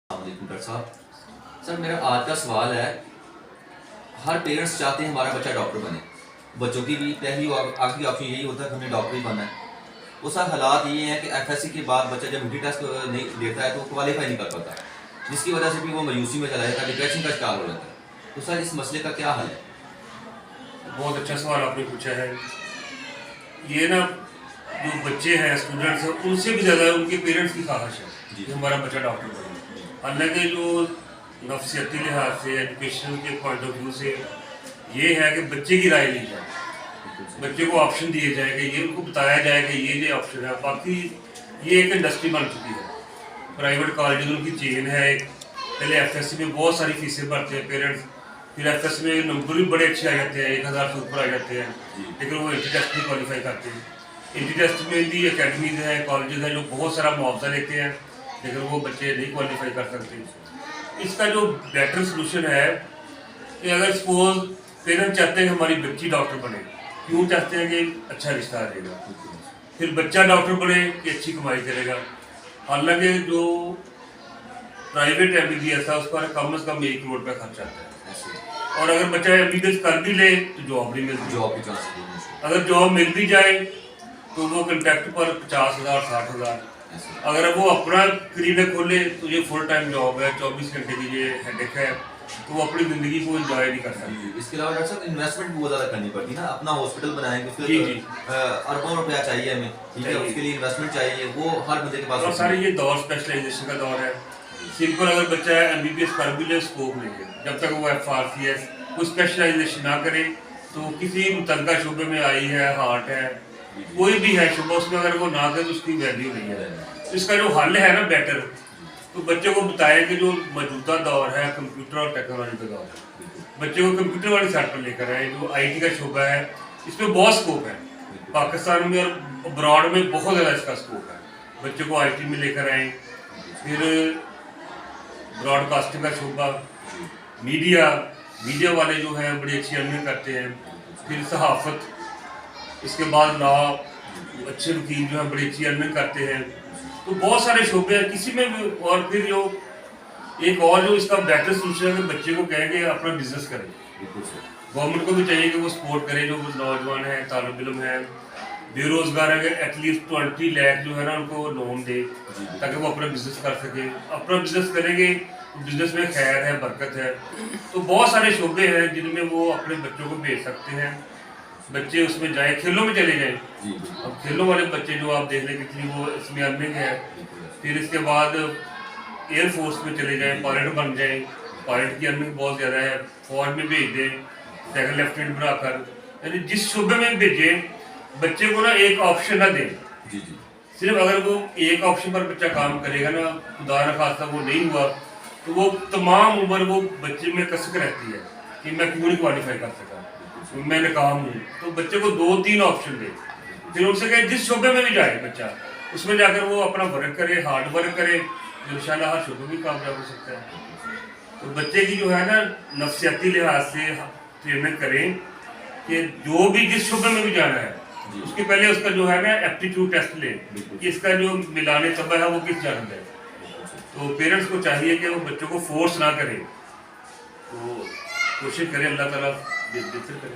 السلام علیکم ڈاکٹر صاحب. سر میرا آج کا سوال ہے, ہر پیرنٹس چاہتے ہیں ہمارا بچہ ڈاکٹر بنے. بچوں کی بھی پہلی اور آخری آپشن یہی ہوتا ہے کہ ہمیں ڈاکٹر ہی بننا ہے. وہ سر حالات یہ ہیں کہ ایف ایس سی کے بعد بچہ جب یونٹی ٹیسٹ نہیں دیتا ہے تو کوالیفائی نہیں کر پاتا, جس کی وجہ سے بھی وہ مایوسی میں چلا جاتا ہے, ڈپریشن کا شکار ہو جاتا ہے. تو سر اس مسئلے کا کیا حل ہے؟ بہت اچھا سوال آپ نے پوچھا ہے. یہ نا جو بچے ہیں اسٹوڈنٹس ہیں ان سے بھی زیادہ ان کے پیرنٹس کی خواہش ہے کہ ہمارا بچہ ڈاکٹر بنے. حالانکہ جو نفسیاتی لحاظ سے ایجوکیشن کے پوائنٹ آف ویو سے یہ ہے کہ بچے کی رائے لی جائے, بچے کو آپشن دیے جائے کہ یہ ان کو بتایا جائے کہ یہ آپشن ہے. باقی یہ ایک انڈسٹری بن چکی ہے, پرائیویٹ کالجز ان کی چین ہے. ایک پہلے ایف ایس سی میں بہت ساری فیسیں بھرتے ہیں پیرنٹس, پھر ایف ایس میں نمبر بھی بڑے اچھے آ جاتے ہیں, 1000 سے اوپر آ جاتے ہیں, لیکن وہ انٹری ٹیسٹ نہیں کوالیفائی کرتے ہیں. انٹری ٹیسٹ میں بھی اکیڈمیز ہیں, کالجز ہیں جو بہت سارا معاوضہ لیتے ہیں, لیکن وہ بچے نہیں کوالیفائی کر سکتے. اس کا جو بیٹر سلوشن ہے کہ اگر سپوز پیرنٹ چاہتے ہیں ہماری بچی ڈاکٹر بنے, کیوں چاہتے ہیں کہ اچھا رشتہ آ جائے گا, پھر بچہ ڈاکٹر بنے کہ اچھی کمائی کرے گا. حالانکہ جو private M B B S ہے اس پر کم از کم 1 کروڑ روپے خرچ آتا ہے, اور اگر بچہ ایم بی بی ایس کر بھی لے تو جاب نہیں ملتی. جاب کی چانس اگر جاب مل بھی جائے تو وہ کنٹریکٹ پر 50,000 60,000. اگر وہ اپنا کلینک کھولے تو یہ فل ٹائم جاب ہے, 24 گھنٹے کی یہ ہیڈک ہے, تو وہ اپنی زندگی کو انجوائے نہیں کر سکتے. اس کے علاوہ ڈاکٹر صاحب انویسٹمنٹ بھی بہت زیادہ کرنی پڑتی ہے نا, اپنا ہاسپٹل بنائیں گے اس کے اربوں روپیہ چاہیے ہمیں, ٹھیک ہے, اس کے لیے انویسٹمنٹ چاہیے, وہ ہر بندے کے پاس. اور سارے یہ دور اسپیشلائزیشن کا دور ہے. سمپل اگر بچہ ایم بی بی ایس کر بھی لے اسکوپ نہیں ہے, جب تک وہ ایف آر سی ایس کوئی اسپیشلائزیشن نہ کرے تو کسی متعلقہ شعبے میں آئی ہے, ہارٹ ہے, کوئی بھی ہے شعبہ, اس میں اگر وہ نہ کرے تو اس کی ویلیو نہیں ہے. اس کا جو حل ہے نا بیٹر, تو بچے کو بتائے کہ جو موجودہ دور ہے کمپیوٹر اور ٹیکنالوجی کا دور ہے, بچے کو کمپیوٹر والی سائڈ پر لے کر آئے. جو آئی ٹی کا شعبہ ہے اس میں بہت اسکوپ ہے, پاکستان میں اور ابراڈ میں بہت زیادہ اس کا اسکوپ ہے. بچے کو آئی ٹی میں لے کر آئیں. پھر براڈ کاسٹنگ کا شعبہ, میڈیا والے جو ہیں بڑی اچھی ارننگ کرتے ہیں. پھر صحافت, اس کے بعد لا, اچھے وکیل جو ہیں بڑی اچھی ارننگ کرتے ہیں. تو بہت سارے شعبے ہیں کسی میں بھی. اور پھر جو ایک اور جو اس کا بیٹر سلوشن ہے کہ بچے کو کہیں کہ اپنا بزنس کریں. گورنمنٹ کو بھی چاہیے کہ وہ سپورٹ کرے, جو نوجوان ہیں, طالب علم ہیں, بے روزگار ہے, کہ ایٹ لیسٹ 20 لاکھ جو ہے نا ان کو لون دے تاکہ وہ اپنا بزنس کر سکے. اپنا بزنس کریں گے, بزنس میں خیر ہے, برکت ہے. تو بہت سارے شعبے ہیں جن میں وہ اپنے بچوں کو بھیج سکتے ہیں. بچے اس میں جائیں, کھیلوں میں چلے جائیں. اب کھیلوں والے بچے جو آپ دیکھ لیں کتنی وہ اس میں ارننگ ہے. پھر اس کے بعد ایئر فورس میں چلے جائیں, پائلٹ بن جائیں, پائلٹ کی ارننگ بہت زیادہ ہے. فوج میں بھیج دیں سیکنڈ لیفٹیننٹ بنا کر. یعنی جس شعبے میں بھیجیں بچے کو نا ایک آپشن نہ دیں. صرف اگر وہ ایک آپشن پر بچہ کام کرے گا نا, خدا نہ خواستہ وہ نہیں ہوا تو وہ تمام عمر وہ بچے میں کسک رہتی ہے کہ میں کیوں نہیں کوالیفائی کر سکا, میں ناکام ہوں. تو بچے کو 2-3 آپشن دے. پھر ان سے کہیں جس شعبے میں بھی جائے بچہ اس میں جا کر وہ اپنا ورک کرے, ہارڈ ورک کرے, تو ان شاء اللہ ہر شعبے میں کامیاب ہو سکتا ہے. تو بچے کی جو ہے نا نفسیاتی لحاظ سے ٹریننگ کریں کہ جو بھی جس شعبے میں بھی جانا ہے اس کے پہلے اس کا جو ہے نا ایپٹیٹیوڈ ٹیسٹ لیں کہ اس کا جو ملانے طبع ہے وہ کس جانب ہے. تو پیرنٹس کو چاہیے کہ وہ بچوں کو فورس نہ کرے, تو کوشش کریں, اللہ تعالیٰ بہتر کرے.